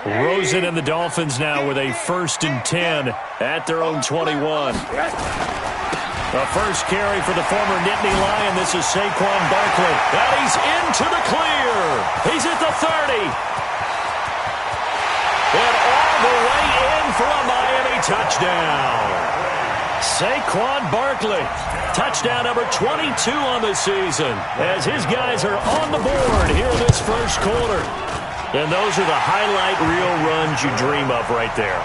Rosen and the Dolphins now with a 1st and 10 at their own 21. The first carry for the former Nittany Lion. This is Saquon Barkley. And he's into the clear. He's at the 30. And all the way in for a Miami touchdown. Saquon Barkley, touchdown number 22 on the season, as his guys are on the board here this first quarter. And those are the highlight reel runs you dream of right there.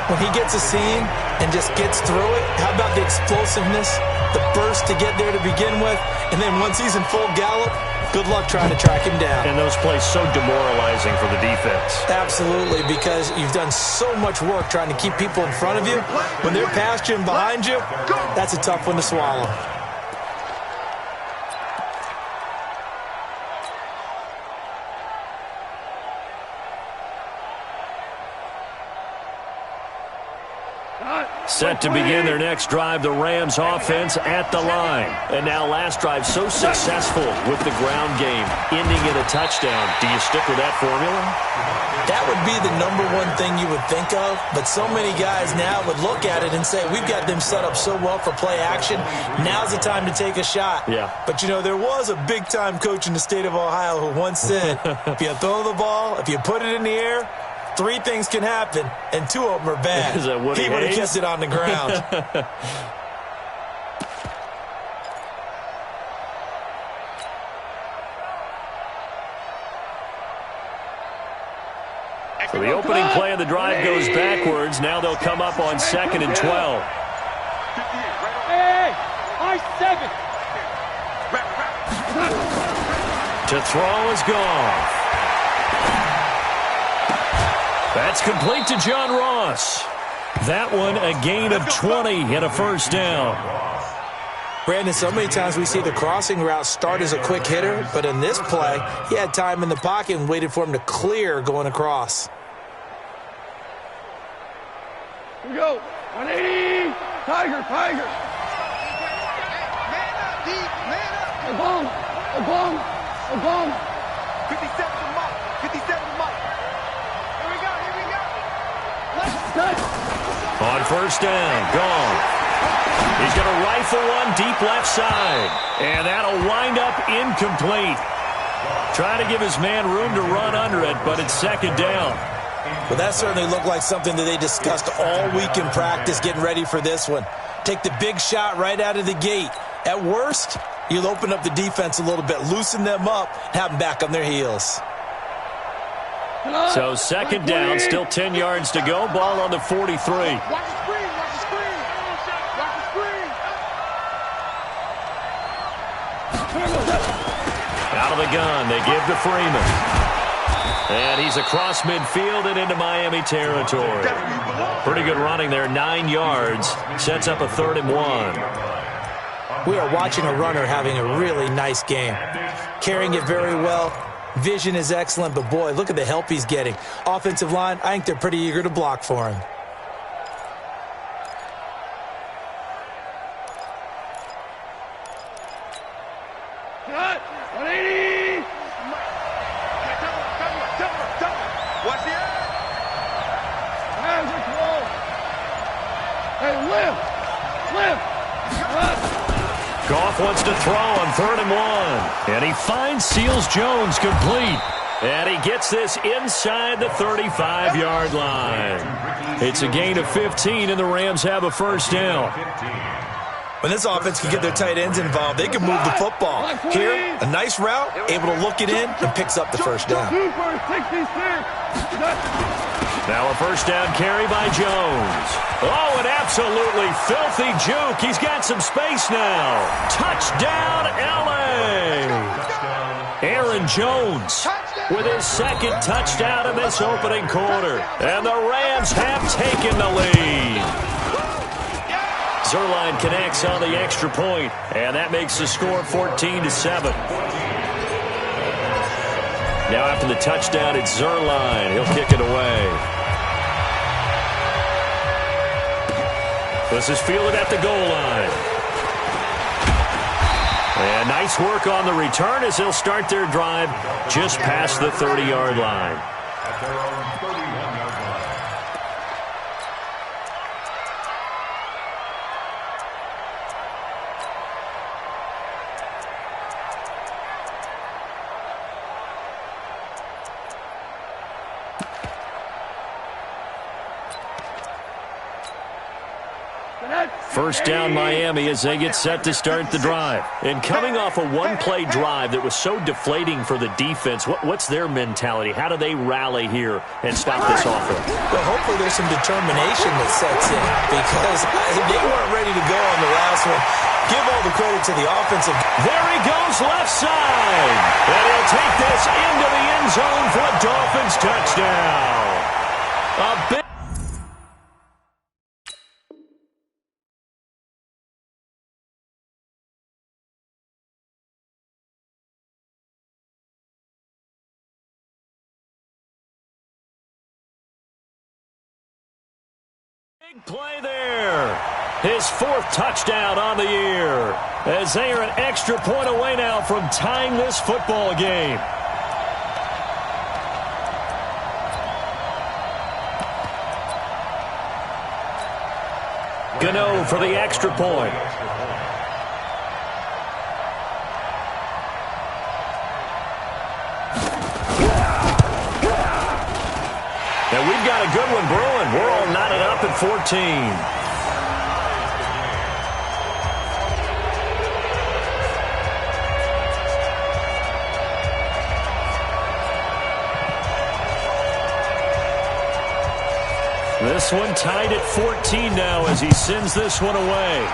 When he gets a seam and just gets through it, how about the explosiveness, the burst to get there to begin with, and then once he's in full gallop, good luck trying to track him down. And those plays so demoralizing for the defense. Absolutely, because you've done so much work trying to keep people in front of you. When they're past you and behind you, that's a tough one to swallow. Set to begin their next drive, the Rams offense at the line. And now last drive so successful with the ground game, ending in a touchdown. Do you stick with that formula? That would be the #1 thing you would think of, but so many guys now would look at it and say, we've got them set up so well for play action, now's the time to take a shot. Yeah. But, you know, there was a big-time coach in the state of Ohio who once said, if you throw the ball, if you put it in the air, 3 things can happen, and 2 of them are bad. Is that Woody he would have Hayes? kept it on the ground. So the opening play of the drive goes backwards. Now they'll come up on 2nd and 12. Hey, I 7. To throw is gone. That's complete to John Ross. That one a gain of 20 and a first down. Brandon, so many times we see the crossing route start as a quick hitter, but in this play, he had time in the pocket and waited for him to clear going across. Here we go. 180. Tiger. Man up, deep. Man up. A bomb. 57 to Mike. 57 to Mike. Here we go. Touch. On first down, gone. He's going to rifle one deep left side. And that'll wind up incomplete. Trying to give his man room to run under it, but it's 2nd down. Well, that certainly looked like something that they discussed all week in practice getting ready for this one. Take the big shot right out of the gate. At worst, you'll open up the defense a little bit, loosen them up, have them back on their heels. So 2nd down, still 10 yards to go. Ball on the 43. Watch the screen. Watch the screen. Watch the screen. Out of the gun, they give to Freeman. And he's across midfield and into Miami territory. Pretty good running there, 9 yards. Sets up a 3rd and 1. We are watching a runner having a really nice game. Carrying it very well. Vision is excellent, but boy, look at the help he's getting. Offensive line, I think they're pretty eager to block for him. Cut. 180. Watch the air. Hands are close. Hey, lift. Goff wants to throw on 3rd and 1. And he finds Seals Jones complete. And he gets this inside the 35-yard line. It's a gain of 15, and the Rams have a first down. When this offense can get their tight ends involved, they can move the football. Here, a nice route, able to look it in, and picks up the first down. Now a first down carry by Jones. Oh, an absolutely filthy juke. He's got some space now. Touchdown, L.A. Aaron Jones with his 2nd touchdown in this opening quarter. And the Rams have taken the lead. Zerline connects on the extra point, and that makes the score 14-7. Now after the touchdown, it's Zerline. He'll kick it away. This is fielded at the goal line. And nice work on the return as they'll start their drive just past the 30-yard line. at their own 31-yard line. First down Miami as they get set to start the drive. And coming off a one-play drive that was so deflating for the defense, what's their mentality? How do they rally here and stop this offense? Well, hopefully there's some determination that sets in because they weren't ready to go on the last one. Give all the credit to the offensive. There he goes left side. And he'll take this into the end zone for a Dolphins touchdown. A big big play there. His fourth touchdown on the year as they are an extra point away now from tying this football game. Gano for the extra point. And we've got a good one brewing. We're all knotted up at 14. This one tied at 14 now as he sends this one away.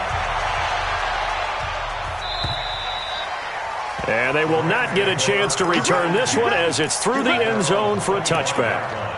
And they will not get a chance to return this one as it's through the end zone for a touchback.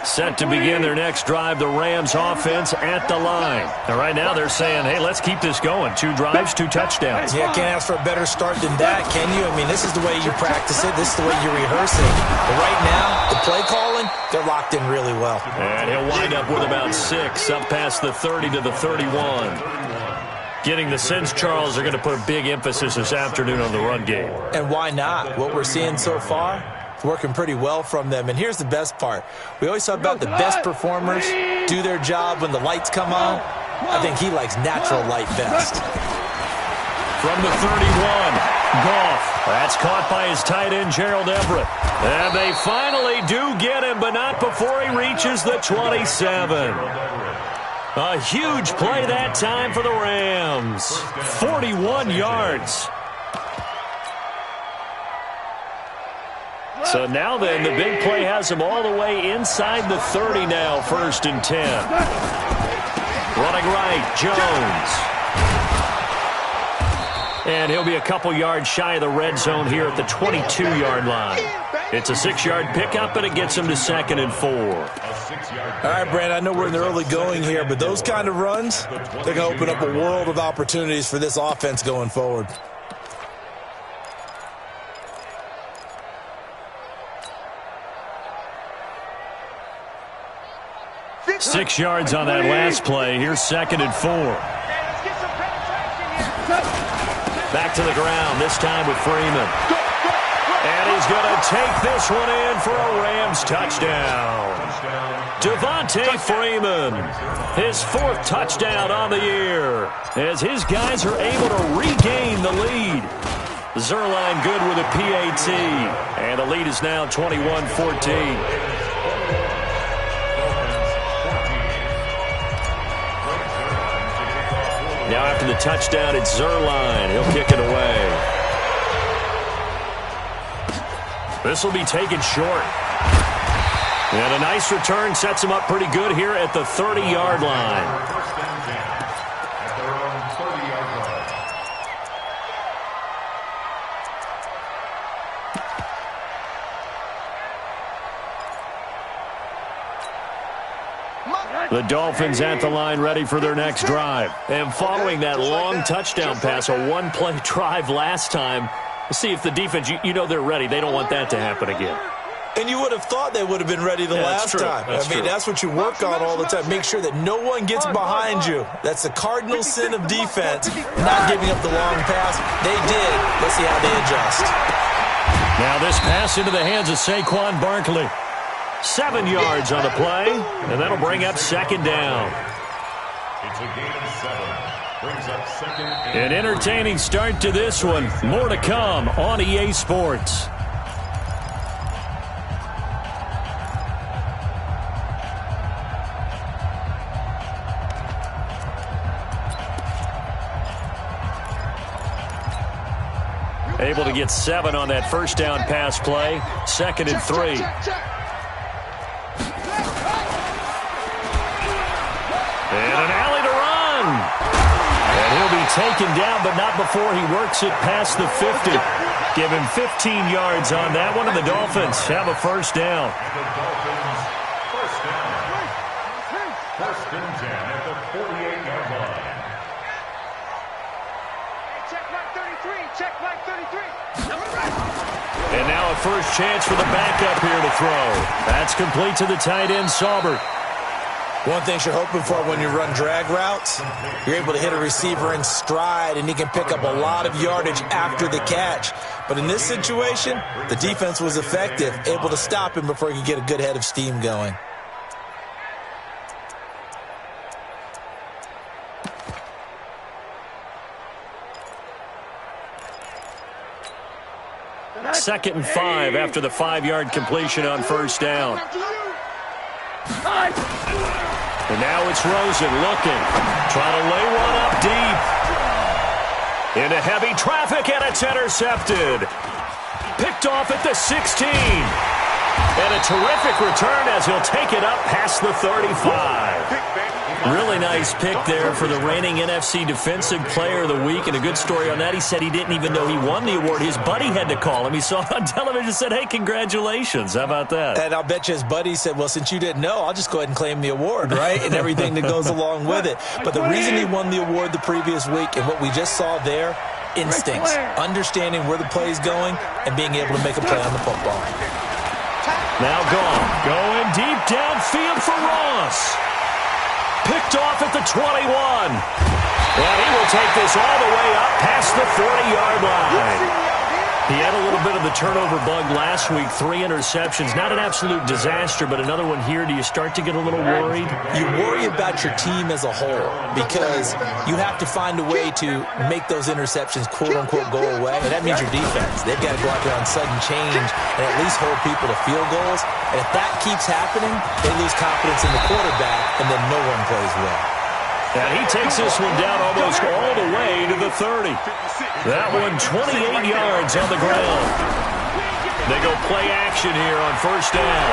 Set to begin their next drive, the Rams offense at the line. And right now they're saying, hey, let's keep this going. 2 drives, 2 touchdowns. Yeah, can't ask for a better start than that, can you? I mean, this is the way you practice it. This is the way you rehearse it. But right now, the play calling, they're locked in really well. And he'll wind up with about 6 up past the 30 to the 31. Getting the sense, Charles, are going to put a big emphasis this afternoon on the run game. And why not? What we're seeing so far, working pretty well from them. And here's the best part. We always talk about the best performers do their job when the lights come on. I think he likes natural light best. From the 31, Goff. That's caught by his tight end, Gerald Everett. And they finally do get him, but not before he reaches the 27. A huge play that time for the Rams. 41 yards. So now then, the big play has him all the way inside the 30 now, 1st and 10. Running right, Jones. And he'll be a couple yards shy of the red zone here at the 22-yard line. It's a 6-yard pickup, and it gets him to 2nd and 4. All right, Brand, I know we're in the early going here, but those kind of runs, they're going to open up a world of opportunities for this offense going forward. 6 yards on that last play. Here's 2nd and 4. Back to the ground, this time with Freeman. And he's going to take this one in for a Rams touchdown. Devontae Freeman, his 4th touchdown on the year, as his guys are able to regain the lead. Zerline good with a PAT, and the lead is now 21-14. Now after the touchdown, it's Zerline. He'll kick it away. This will be taken short. And a nice return sets him up pretty good here at the 30-yard line. The Dolphins at the line ready for their next drive. And following that long touchdown pass, a one-play drive last time, see if the defense, you know they're ready. They don't want that to happen again. And you would have thought they would have been ready the last time. That's what you work on all the time. Make sure that no one gets behind you. That's the cardinal sin of defense, not giving up the long pass. They did. Let's see how they adjust. Now this pass into the hands of Saquon Barkley. 7 yards on the play, and that'll bring up second down. It's a gain of 7. Brings up second. An entertaining start to this one. More to come on EA Sports. Able to get 7 on that first down pass play. 2nd and 3. And an alley to run. And he'll be taken down, but not before he works it past the 50. Give him 15 yards on that one, and the Dolphins have a first down. The Dolphins, first down. First and 10 at the 48-yard line. Check like 33. Check like 33. And now a first chance for the backup here to throw. That's complete to the tight end, Saubert. One thing you're hoping for when you run drag routes, you're able to hit a receiver in stride, and he can pick up a lot of yardage after the catch. But in this situation, the defense was effective, able to stop him before he could get a good head of steam going. Second and 5 after the 5-yard completion on first down. And now it's Rosen looking. Trying to lay one up deep. Into heavy traffic, and it's intercepted. Picked off at the 16. And a terrific return as he'll take it up past the 35. Really nice pick there for the reigning NFC Defensive Player of the Week. And a good story on that. He said he didn't even know he won the award. His buddy had to call him. He saw it on television and said, hey, congratulations. How about that? And I'll bet you his buddy said, well, since you didn't know, I'll just go ahead and claim the award, right? And everything that goes along with it. But the reason he won the award the previous week and what we just saw there, instincts, understanding where the play is going and being able to make a play on the football. Now gone. Going deep downfield for Ross. Picked off at the 21. And he will take this all the way up past the 40-yard line. He had a little bit of the turnover bug last week, 3 interceptions. Not an absolute disaster, but another one here. Do you start to get a little worried? You worry about your team as a whole because you have to find a way to make those interceptions, quote-unquote, go away. And that means your defense. They've got to go out there on sudden change and at least hold people to field goals. And if that keeps happening, they lose confidence in the quarterback, and then no one plays well. And he takes this one down almost all the way to the 30. That one 28 yards on the ground. They go play action here on first down.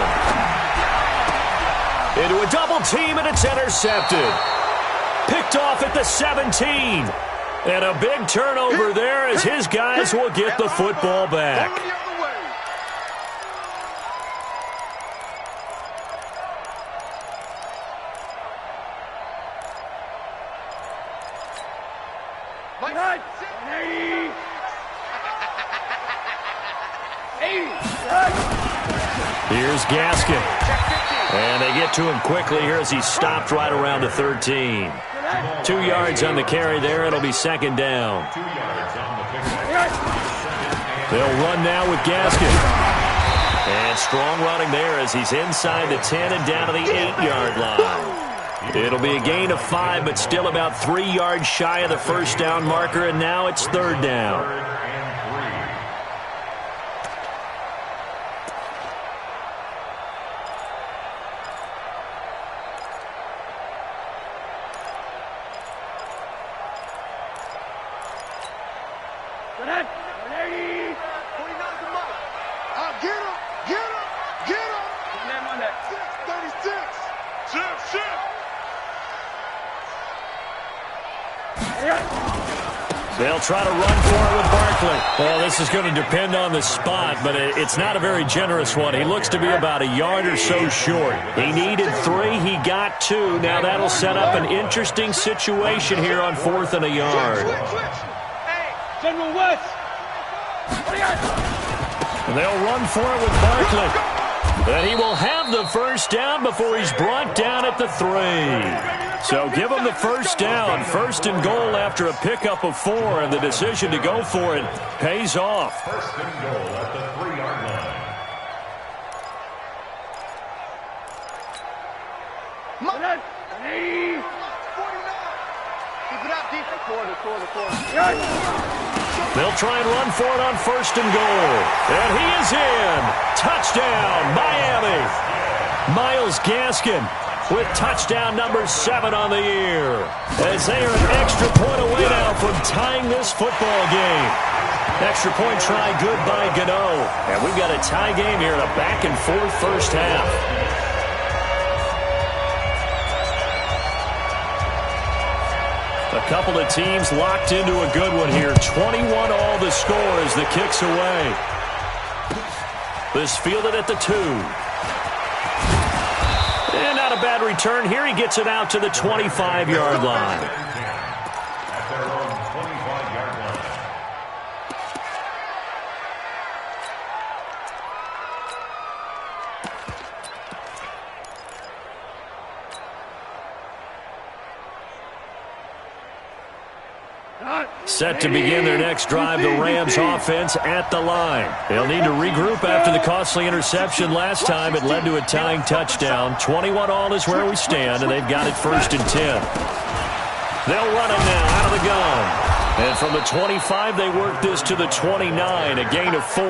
Into a double team, and it's intercepted. Picked off at the 17. And a big turnover there as his guys will get the football back. Here's Gaskin. And they get to him quickly here as he's stopped right around the 13. 2 yards on the carry there. It'll be second down. They'll run now with Gaskin. And strong running there as he's inside the 10 and down to the 8-yard line. It'll be a gain of 5, but still about 3 yards shy of the first down marker, and now it's third down. They'll try to run for it with Barkley. Well, this is going to depend on the spot, but it's not a very generous one. He looks to be about a yard or so short. He needed 3. He got 2. Now that'll set up an interesting situation here on 4th and a yard. General West. They'll run for it with Barkley. And he will have the first down before he's brought down at the 3. So give him the first down. First and goal after a pickup of 4, and the decision to go for it pays off. First and goal at the 3-yard line. They'll try and run for it on first and goal. And he is in. Touchdown, Miami. Myles Gaskin with touchdown number 7 on the year. As they are an extra point away now from tying this football game. Extra point try good by Gano. And we've got a tie game here in a back-and-forth first half. A couple of teams locked into a good one here. 21 all the score as the kick's away. This fielded at the 2. And not a bad return here. He gets it out to the 25-yard line. At their own 25-yard line. Set to begin their next drive, the Rams offense at the line. They'll need to regroup after the costly interception last time. It led to a tying touchdown. 21 all is where we stand, and they've got it first and 10. They'll run it now out of the gun. And from the 25, they work this to the 29, a gain of 4.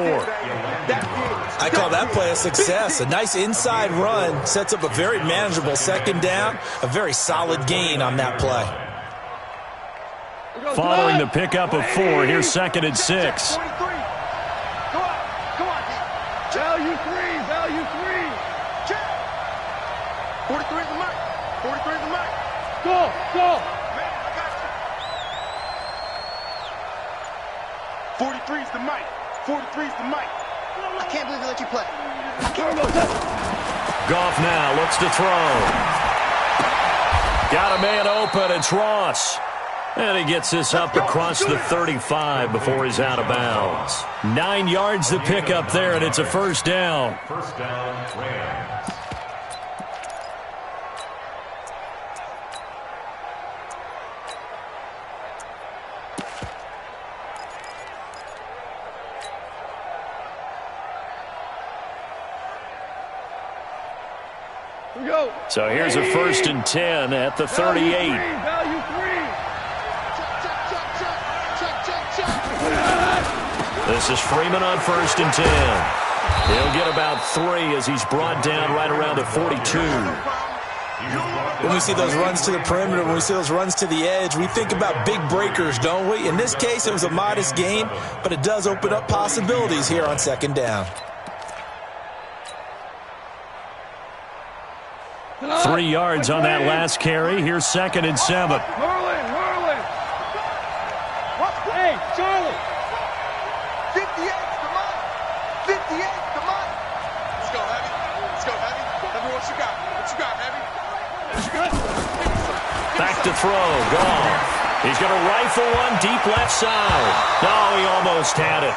I call that play a success. A nice inside run sets up a very manageable second down. A very solid gain on that play. Following the pickup of 4, here's second and 6. Value 3. Check. 43 is the mark. 43 is the mark. Go. Man, I got you. 43 is the mic. 43 is the mic. I can't believe they let you play. Goff now looks to throw. Got a man open. It's Ross. And he gets this up across the 35 before he's out of bounds. 9 yards to pick up there, and it's a first down. First down, Rams. So here's a first and 10 at the 38. Value 3. This is Freeman on first and 10. He'll get about 3 as he's brought down right around the 42. When we see those runs to the perimeter, when we see those runs to the edge, we think about big breakers, don't we? In this case, it was a modest gain, but it does open up possibilities here on second down. 3 yards on that last carry. Here's second and 7. Hurling. Hey, Charlie. 58, come on. 58, come on. Let's go, Heavy. Heavy, what you got? Heavy? Back to throw. Goff. He's going to rifle one deep left side. Oh, he almost had it.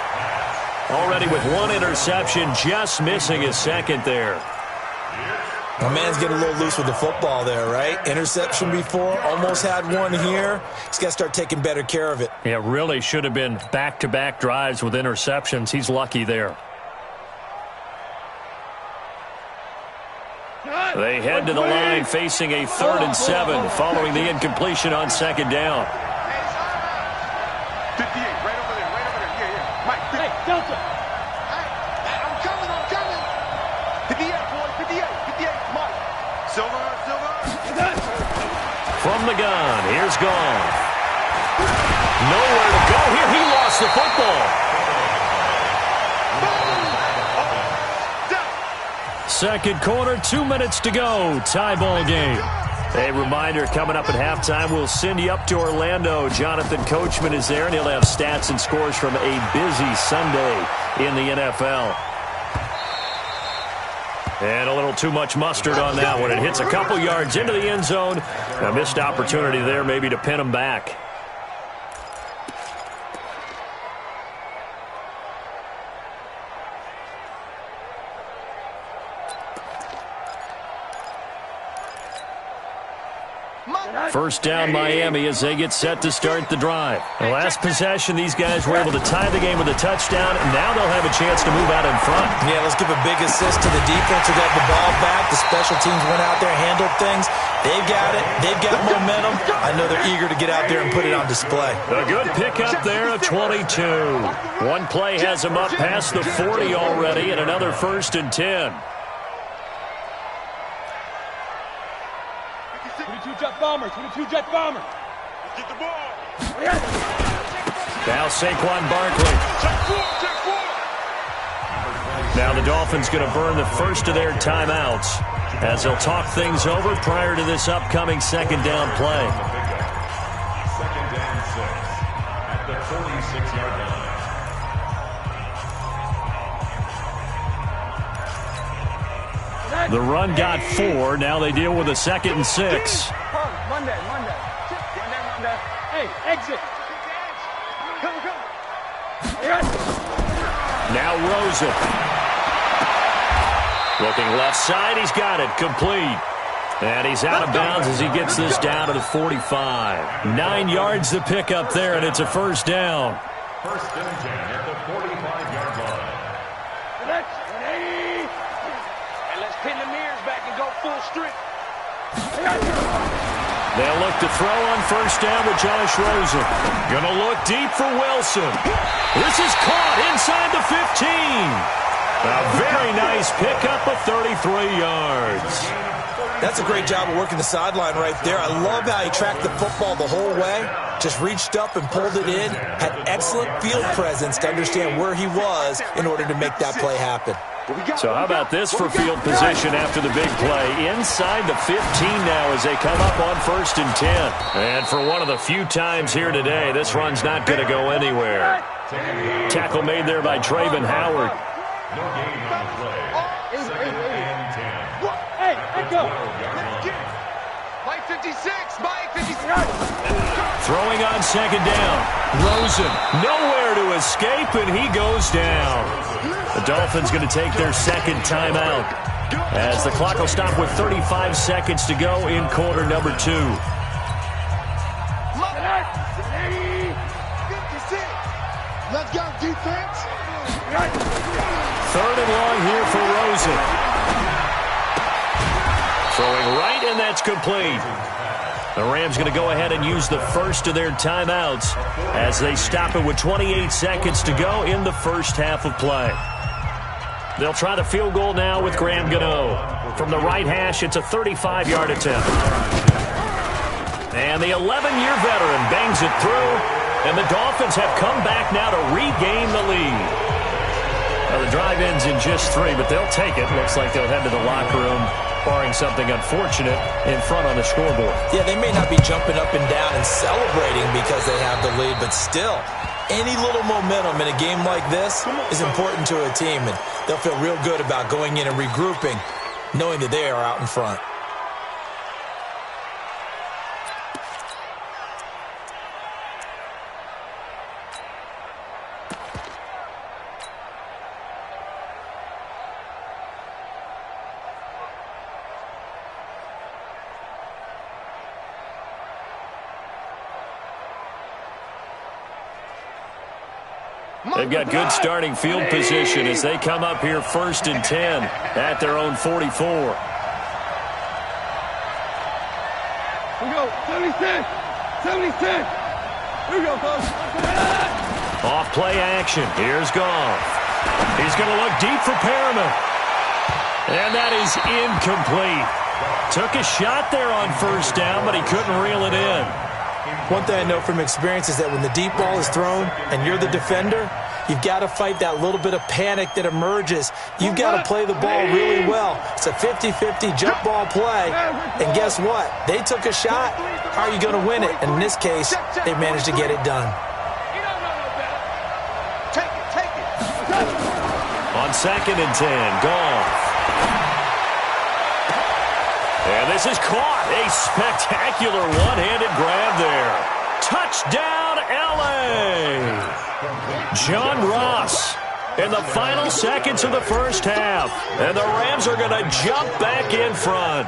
Already with 1 interception, just missing his second there. My man's getting a little loose with the football there, right? Interception before, almost had one here. He's got to start taking better care of it. Yeah, really should have been back-to-back drives with interceptions. He's lucky there. They head to the line facing a 3rd and 7 following the incompletion on second down. 58, right over there. Yeah. Mike, Hey, Delta. I'm coming. 58, boy, 58, Mike. Silver. From the gun, here's Goff. Nowhere to go here. He lost the football. Second quarter, 2 minutes to go. Tie ball game. A reminder, coming up at halftime, we'll send you up to Orlando. Jonathan Coachman is there, and he'll have stats and scores from a busy Sunday in the NFL. And a little too much mustard on that one. It hits a couple yards into the end zone. A missed opportunity there maybe to pin him back. First down Miami as they get set to start the drive. The last possession, these guys were able to tie the game with a touchdown, and now they'll have a chance to move out in front. Yeah, let's give a big assist to the defense who got the ball back. The special teams went out there, handled things. They've got it. They've got momentum. I know they're eager to get out there and put it on display. A good pickup there of 22. One play has them up past the 40 already, and another 1st and 10. 22 jet bomber, 22 jet bomber. Let's get the ball. Now Saquon Barkley. Check four. Now the Dolphins going to burn the first of their timeouts as they'll talk things over prior to this upcoming second down play. Second and 6 at the 46-yard line. The run got 4. Now they deal with a 2nd and 6. Monday. Hey, exit. Come. Now Rosen. Looking left side. He's got it. Complete. And he's out of bounds as he gets this down to the 45. 9 yards to pick up there, and it's a first down. First and 10 at the 45-yard line. Let's pin the mirrors back and go full strength. They'll look to throw on first down with Josh Rosen. Gonna look deep for Wilson. This is caught inside the 15. A very nice pickup of 33 yards. That's a great job of working the sideline right there. I love how he tracked the football the whole way. Just reached up and pulled it in. Had excellent field presence to understand where he was in order to make that play happen. So how about this for field position after the big play? Inside the 15 now as they come up on 1st and 10. And for one of the few times here today, this run's not going to go anywhere. Tackle made there by Traven Howard. No gain on the play. Second and 10. Hey, go. Mike 56. Throwing on second down. Rosen nowhere to escape, and he goes down. The Dolphins going to take their second timeout as the clock will stop with 35 seconds to go in quarter number 2. 56. Let's go, defense. 3rd and long here for Rosen. Throwing right, and that's complete. The Rams going to go ahead and use the first of their timeouts as they stop it with 28 seconds to go in the first half of play. They'll try the field goal now with Graham Gano. From the right hash, it's a 35-yard attempt. And the 11-year veteran bangs it through, and the Dolphins have come back now to regain the lead. Now, the drive ends in just 3, but they'll take it. Looks like they'll head to the locker room, barring something unfortunate, in front on the scoreboard. Yeah, they may not be jumping up and down and celebrating because they have the lead, but still, any little momentum in a game like this is important to a team, and they'll feel real good about going in and regrouping, knowing that they are out in front. They've got good starting field position as they come up here 1st and 10 at their own 44. We go, 76. Here we go, folks. Off play action. Here's Goff. He's going to look deep for Perriman. And that is incomplete. Took a shot there on first down, but he couldn't reel it in. One thing I know from experience is that when the deep ball is thrown and you're the defender, you've got to fight that little bit of panic that emerges. You've got to play the ball really well. It's a 50-50 jump ball play. And guess what? They took a shot. How are you going to win it? And in this case, they managed to get it done. Take it. On 2nd and 10, Goff. And this is caught. A spectacular one-handed grab there. Touchdown, L.A. John Ross in the final seconds of the first half. And the Rams are going to jump back in front.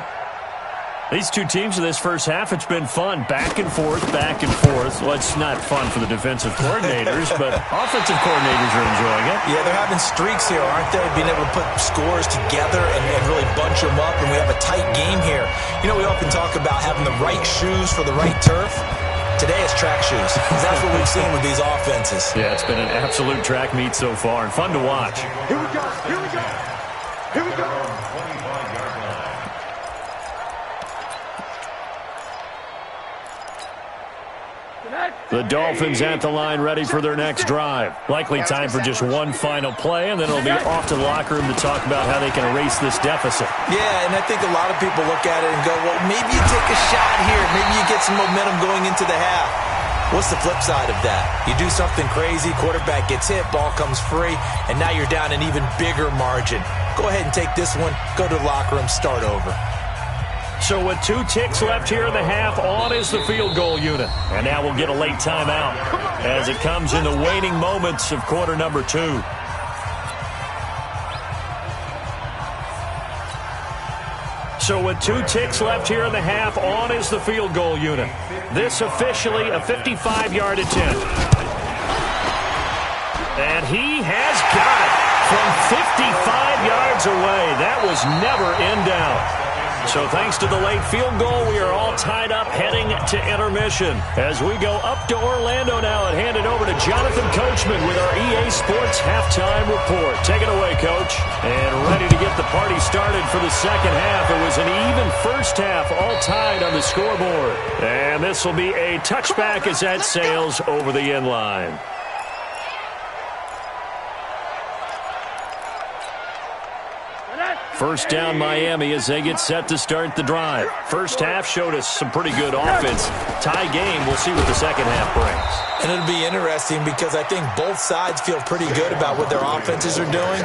These two teams in this first half, it's been fun. Back and forth, back and forth. Well, it's not fun for the defensive coordinators, but offensive coordinators are enjoying it. Yeah, they're having streaks here, aren't they? Being able to put scores together and really bunch them up, and we have a tight game here. You know, we often talk about having the right shoes for the right turf. Today it's track shoes, because that's what we've seen with these offenses. Yeah, it's been an absolute track meet so far, and fun to watch. Here we go. Here we go. Here we go. The Dolphins at the line ready for their next drive. Likely time for just one final play, and then it'll be off to the locker room to talk about how they can erase this deficit. Yeah, and I think a lot of people look at it and go, well, maybe you take a shot here. Maybe you get some momentum going into the half. What's the flip side of that? You do something crazy, quarterback gets hit, ball comes free, and now you're down an even bigger margin. Go ahead and take this one, go to the locker room, start over. So with 2 ticks left here in the half, on is the field goal unit. And now we'll get a late timeout as it comes in the waning moments of quarter number 2. So with 2 ticks left here in the half, on is the field goal unit. This officially a 55-yard attempt. And he has got it from 55 yards away. That was never in doubt. So thanks to the late field goal, we are all tied up heading to intermission. As we go up to Orlando now and hand it over to Jonathan Coachman with our EA Sports Halftime Report. Take it away, Coach. And ready to get the party started for the second half. It was an even first half, all tied on the scoreboard. And this will be a touchback as that sails over the end line. First down Miami as they get set to start the drive. First half showed us some pretty good offense. Tie game, we'll see what the second half brings. And it'll be interesting because I think both sides feel pretty good about what their offenses are doing.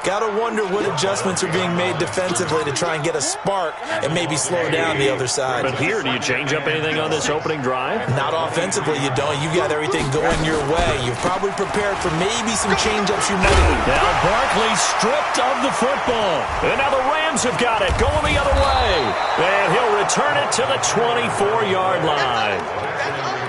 Got to wonder what adjustments are being made defensively to try and get a spark and maybe slow down the other side. But here, do you change up anything on this opening drive? Not offensively, you don't. You got everything going your way. You've probably prepared for maybe some change-ups you might have. Now Barkley stripped of the football. And now the Rams have got it going the other way. And he'll return it to the 24-yard line.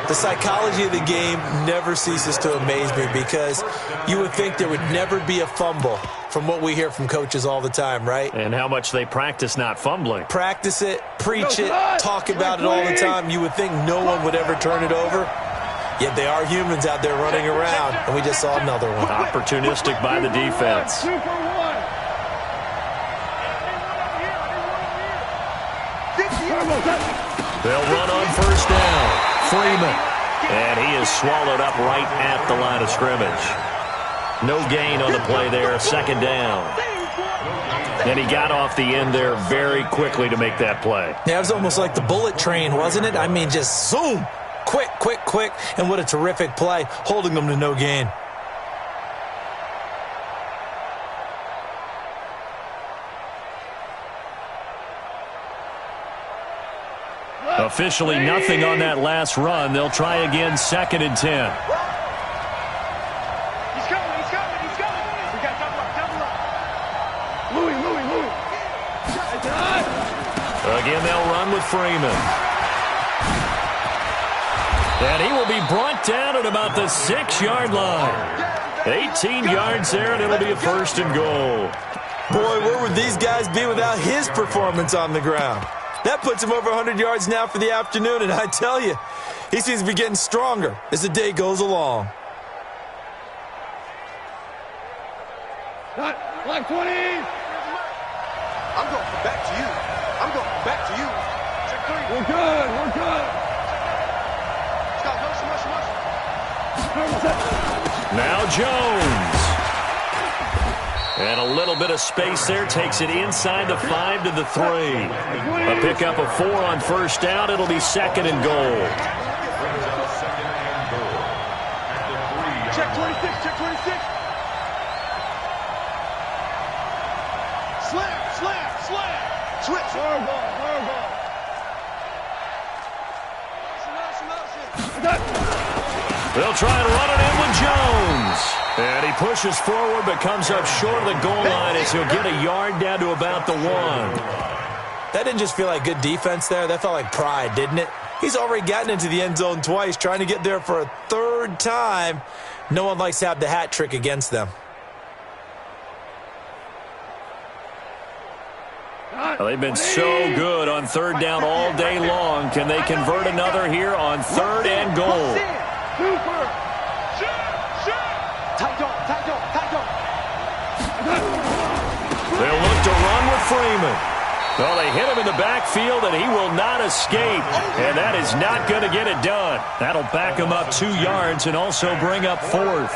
The psychology of the game never ceases to amaze me because you would think there would never be a fumble from what we hear from coaches all the time, right? And how much they practice not fumbling. Practice it, preach it, talk about it all the time. You would think no one would ever turn it over. Yet they are humans out there running around, and we just saw another one. Opportunistic by the defense. They'll run on first down. Freeman. And he is swallowed up right at the line of scrimmage. No gain on the play there. Second down. And he got off the end there very quickly to make that play. Yeah, it was almost like the bullet train, wasn't it? I mean, just zoom. Quick, quick, quick. And what a terrific play, holding them to no gain. Officially nothing on that last run. They'll try again, 2nd and 10. He's coming, he's coming, he's coming. We got double up. Louis. Again, they'll run with Freeman. And he will be brought down at about the 6-yard line. 18 yards there, and it'll be a 1st and goal. Boy, where would these guys be without his performance on the ground? That puts him over 100 yards now for the afternoon, and I tell you, he seems to be getting stronger as the day goes along. Like 20. I'm going back to you. I'm going back to you. Check 3. We're good. Scott, motion. Now Jones. And a little bit of space there takes it inside the 5 to the 3. A pickup of 4 on first down. It'll be 2nd and goal. Check 26, check 26. Slam. Switch. Fireball. They'll try and run it in with Jones. And he pushes forward but comes up short of the goal line as he'll get a yard down to about the 1. That didn't just feel like good defense there. That felt like pride, didn't it? He's already gotten into the end zone twice, trying to get there for a third time. No one likes to have the hat trick against them. Well, they've been so good on third down all day long. Can they convert another here on third and goal? They'll look to run with Freeman. Well, they hit him in the backfield, and he will not escape. And that is not going to get it done. That'll back him up 2 yards and also bring up fourth.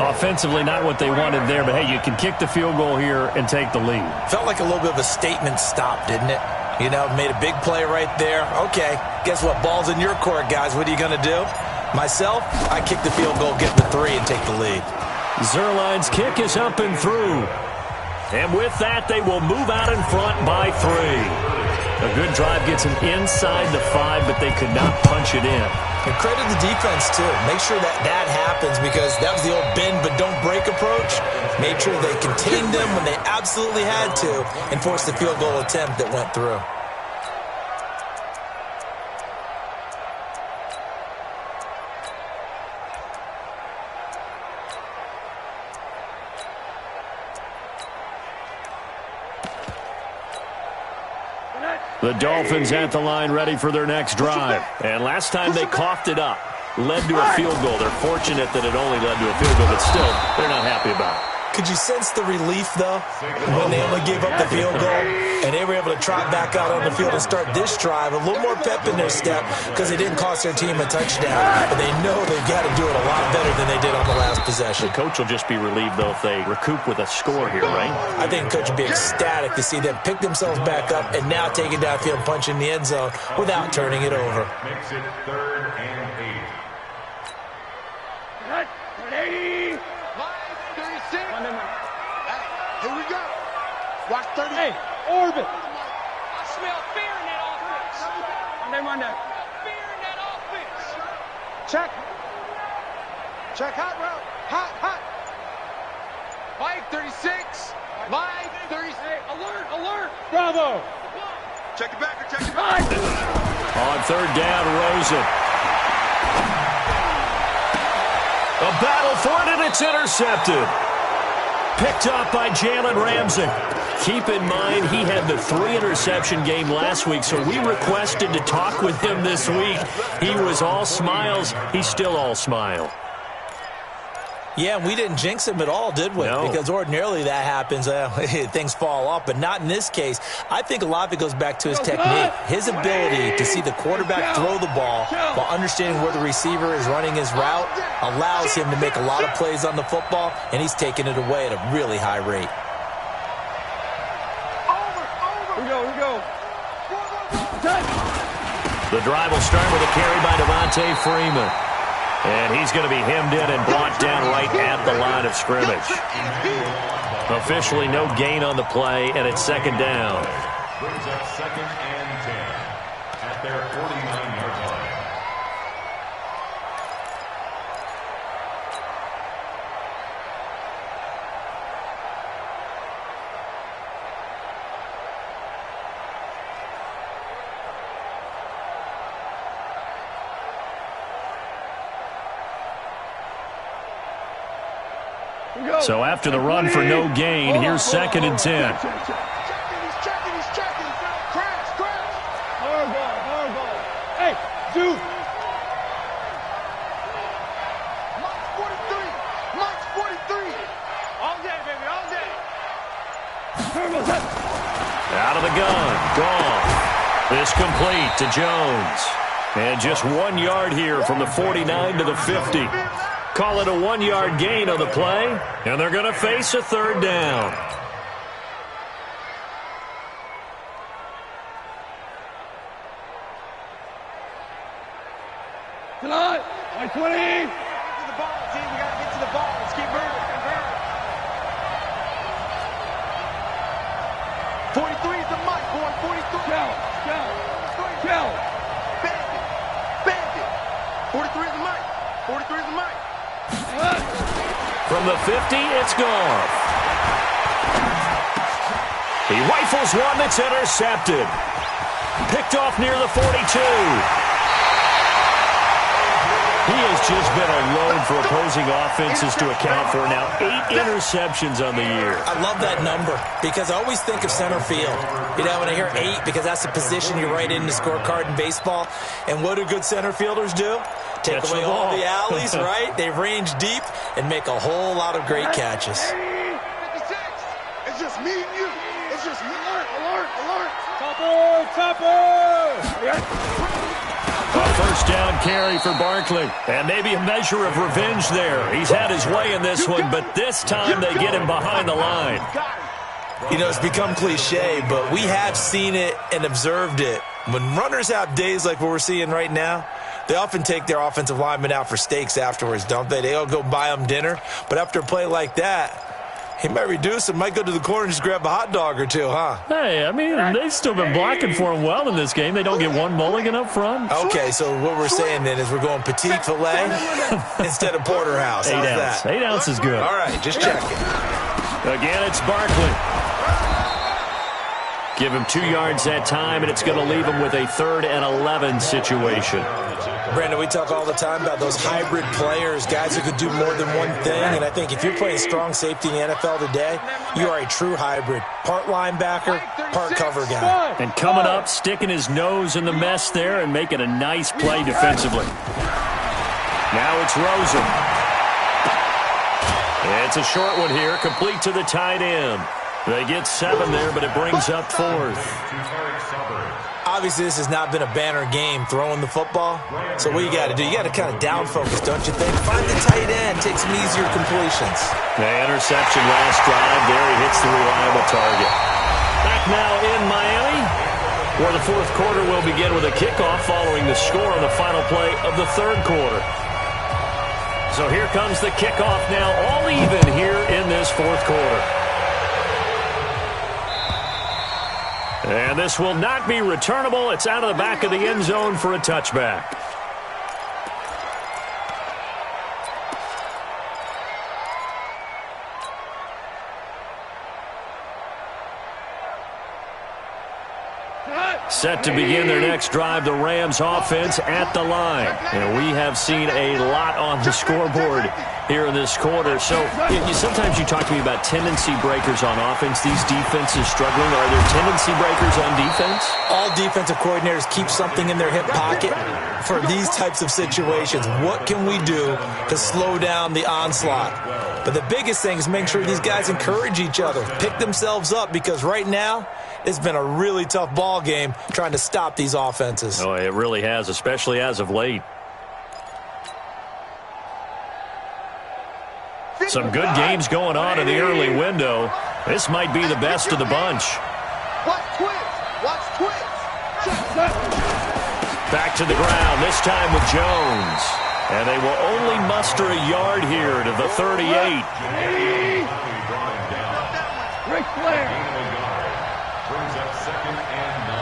Offensively, not what they wanted there, but, hey, you can kick the field goal here and take the lead. Felt like a little bit of a statement stop, didn't it? You know, made a big play right there. Okay, guess what? Ball's in your court, guys. What are you going to do? Myself, I kick the field goal, get the 3, and take the lead. Zerline's kick is up and through. And with that, they will move out in front by 3. A good drive gets them inside the 5, but they could not punch it in. And credit the defense, too. Make sure that that happens because that was the old bend but don't break approach. Made sure they contained them when they absolutely had to and forced the field goal attempt that went through. The Dolphins at the line ready for their next drive. And last time they coughed it up, led to a field goal. They're fortunate that it only led to a field goal, but still, they're not happy about it. Could you sense the relief, though, when they only gave up the field goal and they were able to trot back out on the field and start this drive? A little more pep in their step because they didn't cost their team a touchdown, but they know they've got to do it a lot better than they did on the last possession. The coach will just be relieved, though, if they recoup with a score here, right? I think the coach will be ecstatic to see them pick themselves back up and now take it downfield and punch in the end zone without turning it over. Makes it 3rd and 8. 80. 36. Here we go. Watch 30. Hey, orbit. I smell fear in that offense. Run down. Fear in that offense. Check. Check hot route. Hot. Mike 36. Mike 36. Hey, alert. Bravo. Check it back. Check it back. On third down, Rosen. A battle for it, and it's intercepted. Picked up by Jalen Ramsey. Keep in mind, he had the 3-interception game last week, so we requested to talk with him this week. He was all smiles. He's still all smile. Yeah, we didn't jinx him at all, did we? No. Because ordinarily that happens. Things fall off, but not in this case. I think a lot of it goes back to his technique. His ability to see the quarterback throw the ball while understanding where the receiver is running his route allows him to make a lot of plays on the football, and he's taking it away at a really high rate. Here we go. The drive will start with a carry by Devontae Freeman. And he's going to be hemmed in and brought down right at the line of scrimmage. Officially no gain on the play, and it's 2nd down. Brings up 2nd and 10 at their 49-yard line. So after the run for no gain, here's 2nd and 10. He's checking. Crash. Hard ball. Hey, dude. Mike's 43. All day, baby, all day. Out of the gun. Gone. This complete to Jones. And just 1 yard here from the 49 to the 50. Call it a 1-yard gain on the play, and they're going to face a 3rd down. Tonight, 20. Get to the ball, team. We got to get to the ball. Let's keep moving. 43 is the mic, boy. 43. Go. Bandit. 43 is the mic. 43 is the mic. From the 50, it's gone. He rifles one that's intercepted. Picked off near the 42. He has just been a load for opposing offenses to account for. Now 8 interceptions on the year. I love that number because I always think of center field. You know, when I hear 8, because that's the position you write in the scorecard in baseball. And what do good center fielders do? Take away all the alleys, right? They range deep and make a whole lot of great catches. 56. It's just me and you. It's just me. Alert. Topper! A first down carry for Barkley. And maybe a measure of revenge there. He's had his way in this one, but this time they get him behind the line. You know, it's become cliche, but we have seen it and observed it. When runners have days like what we're seeing right now, they often take their offensive linemen out for steaks afterwards, don't they? They all go buy them dinner. But after a play like that, he might reduce and might go to the corner and just grab a hot dog or two, huh? Hey, I mean, they've still been blocking for him well in this game. They don't get one mulligan up front. Okay, so what we're saying then is we're going petite filet instead of porterhouse. How's that? 8 ounce is good. All right, just checking. Again, it's Barkley. Give him 2 yards that time, and it's going to leave him with a 3rd and 11 situation. Brandon, we talk all the time about those hybrid players, guys who could do more than one thing. And I think if you're playing strong safety in the NFL today, you are a true hybrid. Part linebacker, part cover guy. And coming up, sticking his nose in the mess there and making a nice play defensively. Now it's Rosen. It's a short one here, complete to the tight end. They get 7 there, but it brings up 4th. Obviously, this has not been a banner game throwing the football. So what you got to do? You got to kind of down focus, don't you think? Find the tight end, take some easier completions. The interception last drive there. He hits the reliable target. Back now in Miami, where the 4th quarter will begin with a kickoff following the score on the final play of the 3rd quarter. So here comes the kickoff now, all even here in this 4th quarter. And this will not be returnable. It's out of the back of the end zone for a touchback. Set to begin their next drive, the Rams offense at the line. And we have seen a lot on the scoreboard here in this quarter. So sometimes you talk to me about tendency breakers on offense. These defenses struggling. Are there tendency breakers on defense? All defensive coordinators keep something in their hip pocket for these types of situations. What can we do to slow down the onslaught? But the biggest thing is make sure these guys encourage each other, pick themselves up, because right now it's been a really tough ball game trying to stop these offenses. Oh, it really has, especially as of late. Some good games going on in the early window. This might be the best of the bunch. Watch twins. Back to the ground, this time with Jones. And they will only muster a yard here to the 38. Ric Flair. Brings up 2nd and 9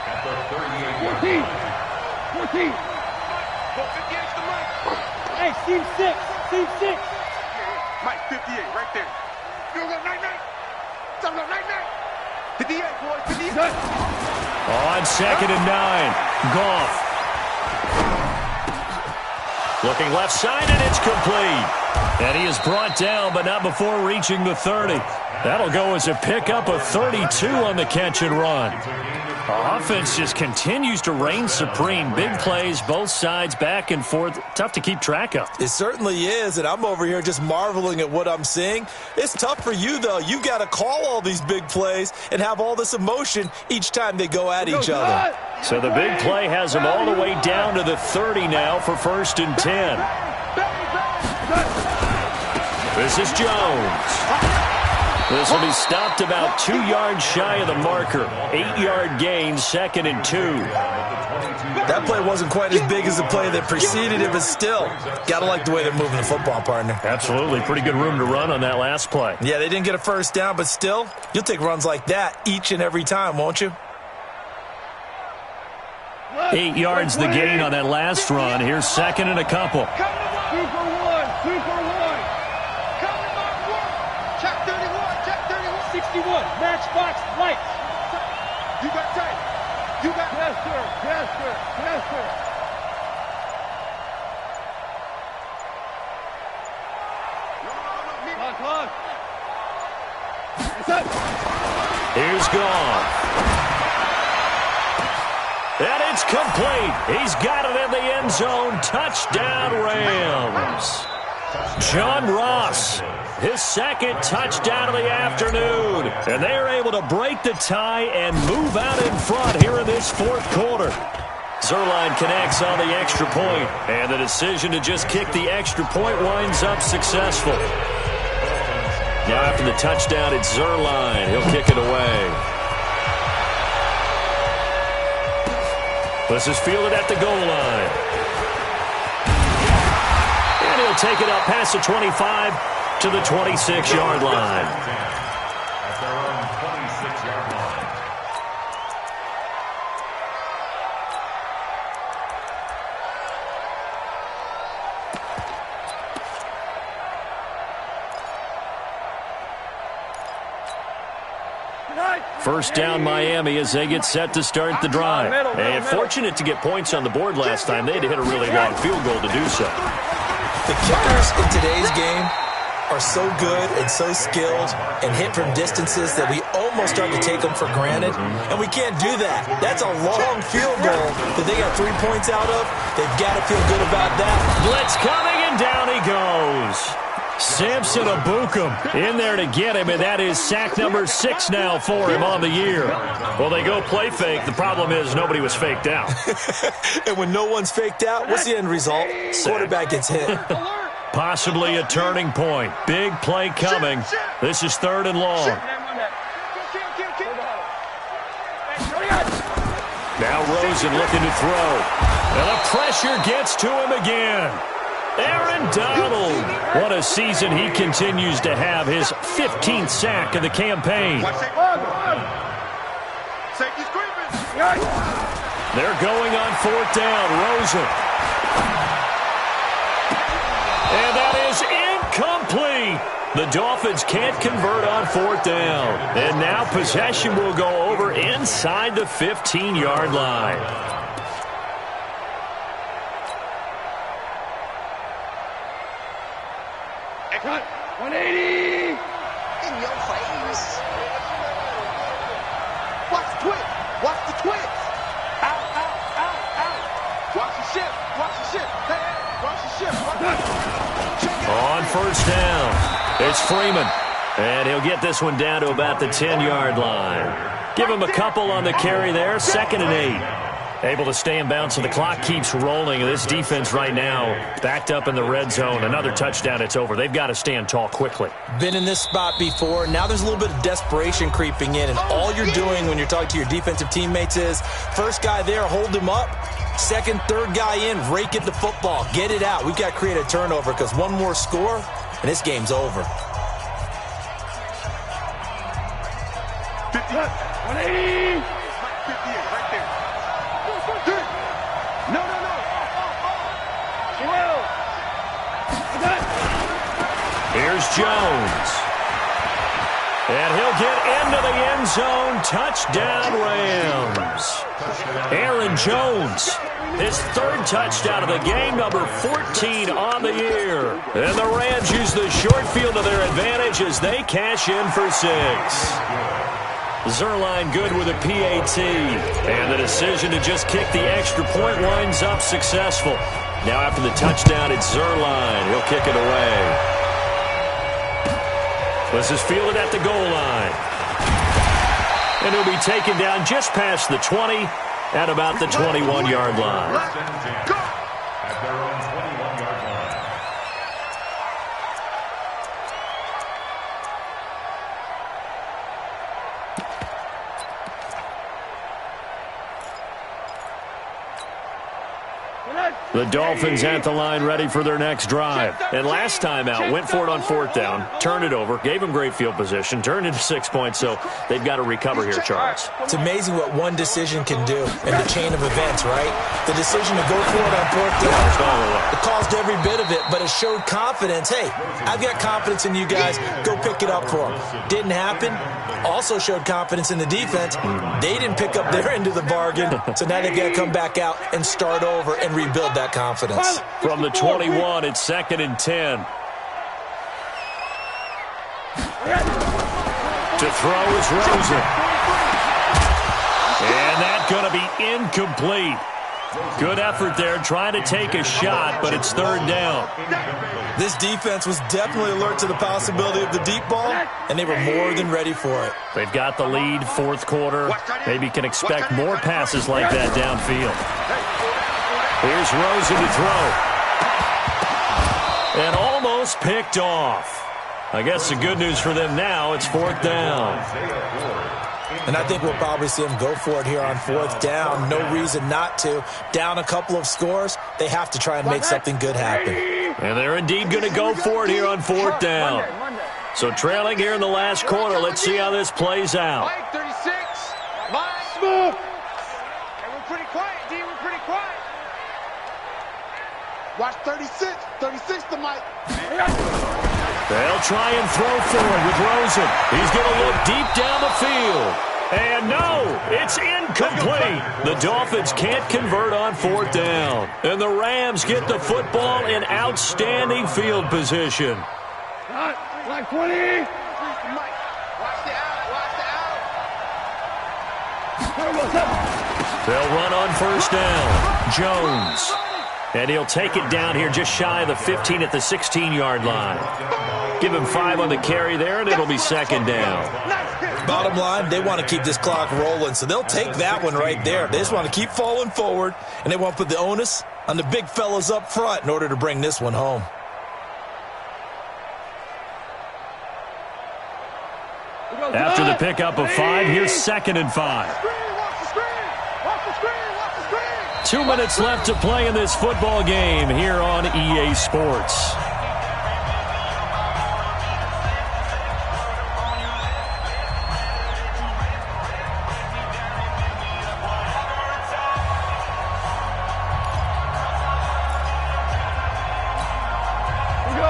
at the 38-yard 14. line. 14. Hey, Steve 6. Mike, 58, right there. You go night. 58, boys, 58. On 2nd and 9, Goff. Looking left side, and it's complete. And he is brought down, but not before reaching the 30. That'll go as a pickup of 32 on the catch and run. Offense just continues to reign supreme. Big plays, both sides, back and forth. Tough to keep track of. It certainly is, and I'm over here just marveling at what I'm seeing. It's tough for you, though. You got to call all these big plays and have all this emotion each time they go at each other. So the big play has them all the way down to the 30 now for 1st and 10. This is Jones. This will be stopped about 2 yards shy of the marker. 8-yard gain, 2nd and 2. That play wasn't quite as big as the play that preceded it, but still, got to like the way they're moving the football, partner. Absolutely. Pretty good room to run on that last play. Yeah, they didn't get a first down, but still, you'll take runs like that each and every time, won't you? 8 yards the gain on that last run. Here's 2nd and a couple. 2 for 1. Check 31. 61. Matchbox You got Yes, sir. Yes, sir. Yes, sir. Clock. It's up. Here's gone. And it's complete. He's got it in the end zone. Touchdown, Rams. John Ross, his second touchdown of the afternoon. And they are able to break the tie and move out in front here in this fourth quarter. Zerline connects on the extra point, and the decision to just kick the extra point winds up successful. Now after the touchdown, it's Zerline. He'll kick it away. This is fielded at the goal line. And he'll take it up past the 25 to the 26-yard line. At their own 26-yard line. First down, Miami, as they get set to start the drive. And fortunate to get points on the board last time. They had to hit a really long field goal to do so. The kickers in today's game are so good and so skilled and hit from distances that we almost start to take them for granted. And we can't do that. That's a long field goal that they got 3 points out of. They've got to feel good about that. Blitz coming, and down he goes. Samson Abukum in there to get him, and that is sack number 6 now for him on the year. Well, they go play fake. The problem is nobody was faked out. And when no one's faked out, what's the end result? Quarterback gets hit. Possibly a turning point. Big play coming. This is 3rd and long. Now Rosen looking to throw. And the pressure gets to him again. Aaron Donald. What a season he continues to have. His 15th sack of the campaign. They're going on 4th down. Rosen. And that is incomplete. The Dolphins can't convert on 4th down. And now possession will go over inside the 15-yard line. Cut. 180. in your face. Watch the twitch. Watch the twitch. Out, out, out, out. Watch the shift. Watch the shift. Hey, hey. Watch the shift. Watch the shift. On 1st down, it's Freeman. And he'll get this one down to about the 10-yard line. Give him a couple on the carry there. 2nd and 8. Able to stay in bounds, so the clock keeps rolling. This defense right now backed up in the red zone. Another touchdown, it's over. They've got to stand tall quickly. Been in this spot before. Now there's a little bit of desperation creeping in, and all you're doing when you're talking to your defensive teammates is first guy there, hold him up. Second, third guy in, rake it the football. Get it out. We've got to create a turnover because one more score, and this game's over. 180. 58 right there. No, no, no. Well. Here's Jones. And he'll get into the end zone. Touchdown, Rams. Aaron Jones, his 3rd touchdown of the game, number 14 on the year. And the Rams use the short field to their advantage as they cash in for 6. Zerline good with a PAT. And the decision to just kick the extra point winds up successful. Now after the touchdown, it's Zerline. He'll kick it away. This is fielded at the goal line. And he'll be taken down just past the 20 at about the 21-yard line. At their own 21-yard line. The Dolphins at the line ready for their next drive. And last time out, went for it on 4th down, turned it over, gave them great field position, turned into 6 points, so they've got to recover here, Charles. It's amazing what one decision can do in the chain of events, right? The decision to go for it on 4th down, it caused every bit of it, but it showed confidence. Hey, I've got confidence in you guys. Go pick it up for them. Didn't happen. Also showed confidence in the defense. They didn't pick up their end of the bargain, so now they've got to come back out and start over and rebuild that confidence. From the 21, it's 2nd and 10. To throw is Rosen. And that's going to be incomplete. Good effort there, trying to take a shot, but it's 3rd down. This defense was definitely alert to the possibility of the deep ball, and they were more than ready for it. They've got the lead, 4th quarter. Maybe can expect more passes like that downfield. Here's Rosen to throw. And almost picked off. I guess the good news for them now, it's 4th down. And I think we'll probably see them go for it here on 4th down. No reason not to. Down a couple of scores, they have to try and make something good happen. And they're indeed going to go for it here on 4th down. So trailing here in the last quarter, let's see how this plays out. Mike, 36. Mike. Smooth. Hey, we're pretty quiet, D. We're pretty quiet. Watch 36. 36 to Mike. They'll try and throw forward with Rosen. He's going to look deep down the field. And no, it's incomplete. The Dolphins can't convert on 4th down. And the Rams get the football in outstanding field position. Like 20. Mike, watch the out. Watch the out. They'll run on 1st down. Jones. And he'll take it down here just shy of the 15 at the 16-yard line. Give him 5 on the carry there, and it'll be 2nd down. Bottom line, they want to keep this clock rolling, so they'll take that one right there. They just want to keep falling forward, and they want to put the onus on the big fellas up front in order to bring this one home. After the pickup of 5, here's 2nd and 5. 2 minutes left to play in this football game here on EA Sports.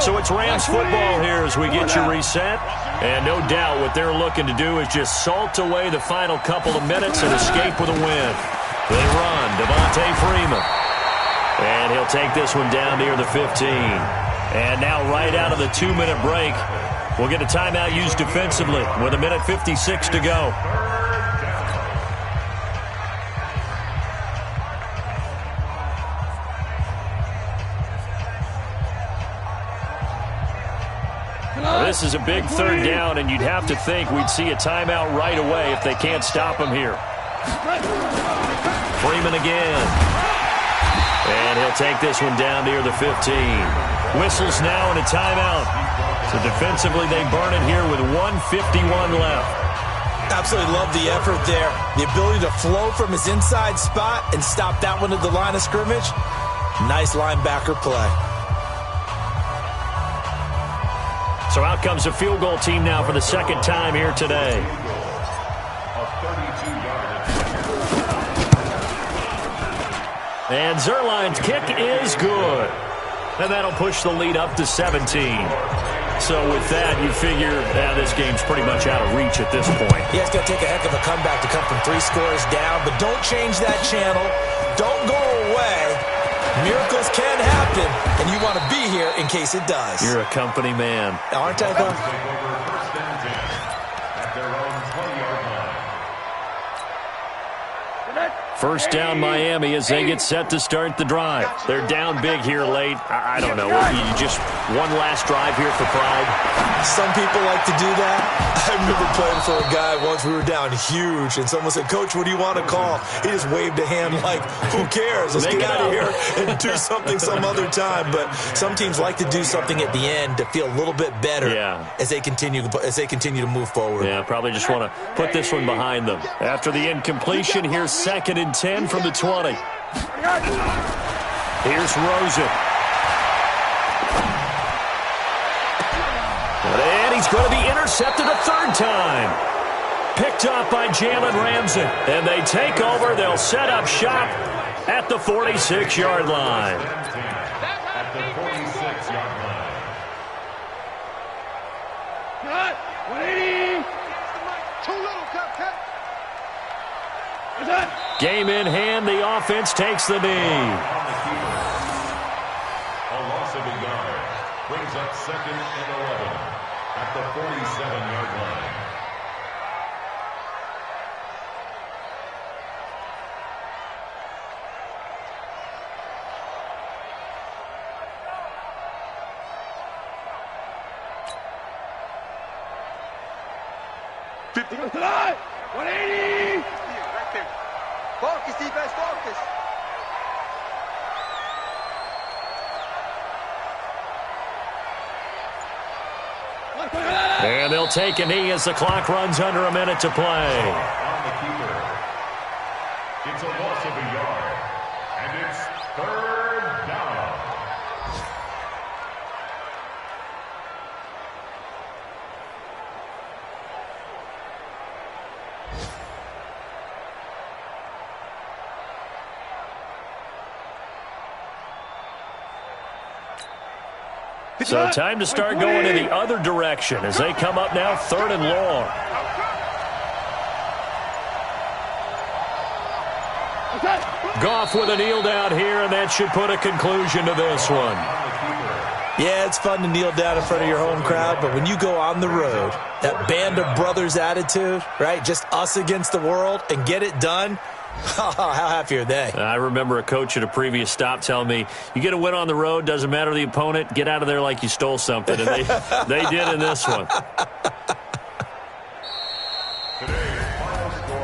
So it's Rams football here as we get you reset. And no doubt what they're looking to do is just salt away the final couple of minutes and escape with a win. They run, Devontae Freeman. And he'll take this one down near the 15. And now right out of the 2-minute break, we'll get a timeout used defensively with 1:56 to go. This is a big 3rd down, and you'd have to think we'd see a timeout right away if they can't stop him here. Freeman again. And he'll take this one down near the 15. Whistles now and a timeout. So defensively, they burn it here with 1:51 left. Absolutely love the effort there. The ability to flow from his inside spot and stop that one at the line of scrimmage. Nice linebacker play. So out comes the field goal team now for the 2nd time here today. And Zerline's kick is good. And that'll push the lead up to 17. So with that, you figure this game's pretty much out of reach at this point. Yeah, it's going to take a heck of a comeback to come from 3 scores down, but don't change that channel. Don't go away. Miracles can happen, and you want to be here in case it does. You're a company man. Aren't I, though? First down Miami as they get set to start the drive. They're down big here late. I don't know. You just one last drive here for pride? Some people like to do that. I remember playing for a guy once. We were down huge, and someone said, "Coach, what do you want to call?" He just waved a hand like, who cares? Let's get out of here and do something some other time. But some teams like to do something at the end to feel a little bit better as they continue to move forward. Yeah, probably just want to put this one behind them. After the incompletion, here's 2nd and 10 from the 20. Here's Rosen. And he's going to be intercepted a third time. Picked up by Jalen Ramsey. And they take over. They'll set up shop at the 46-yard line. At the 46-yard line. Cut. 180. Too little, cut. Game in hand. The offense takes the knee. A loss of a yard. Brings up 2nd and 11 at the 47-yard line. Tonight. 180. Right there. Focus, defense, focus. And they'll take a knee as the clock runs under a minute to play. On the keeper. It's a loss of a yard. And it's 3rd down. So time to start going in the other direction as they come up now 3rd and long. Goff with a kneel down here, and that should put a conclusion to this one. Yeah, it's fun to kneel down in front of your home crowd, but when you go on the road, that band of brothers attitude, right, just us against the world, and get it done, how happy are they? I remember a coach at a previous stop telling me, you get a win on the road, doesn't matter the opponent, get out of there like you stole something. And they did in this one.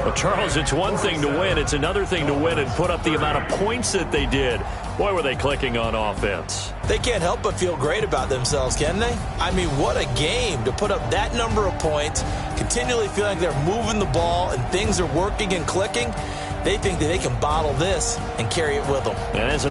Well, Charles, it's one thing to win. It's another thing to win and put up the amount of points that they did. Boy, were they clicking on offense. They can't help but feel great about themselves, can they? I mean, what a game to put up that number of points, continually feeling like they're moving the ball and things are working and clicking. They think that they can bottle this and carry it with them. And as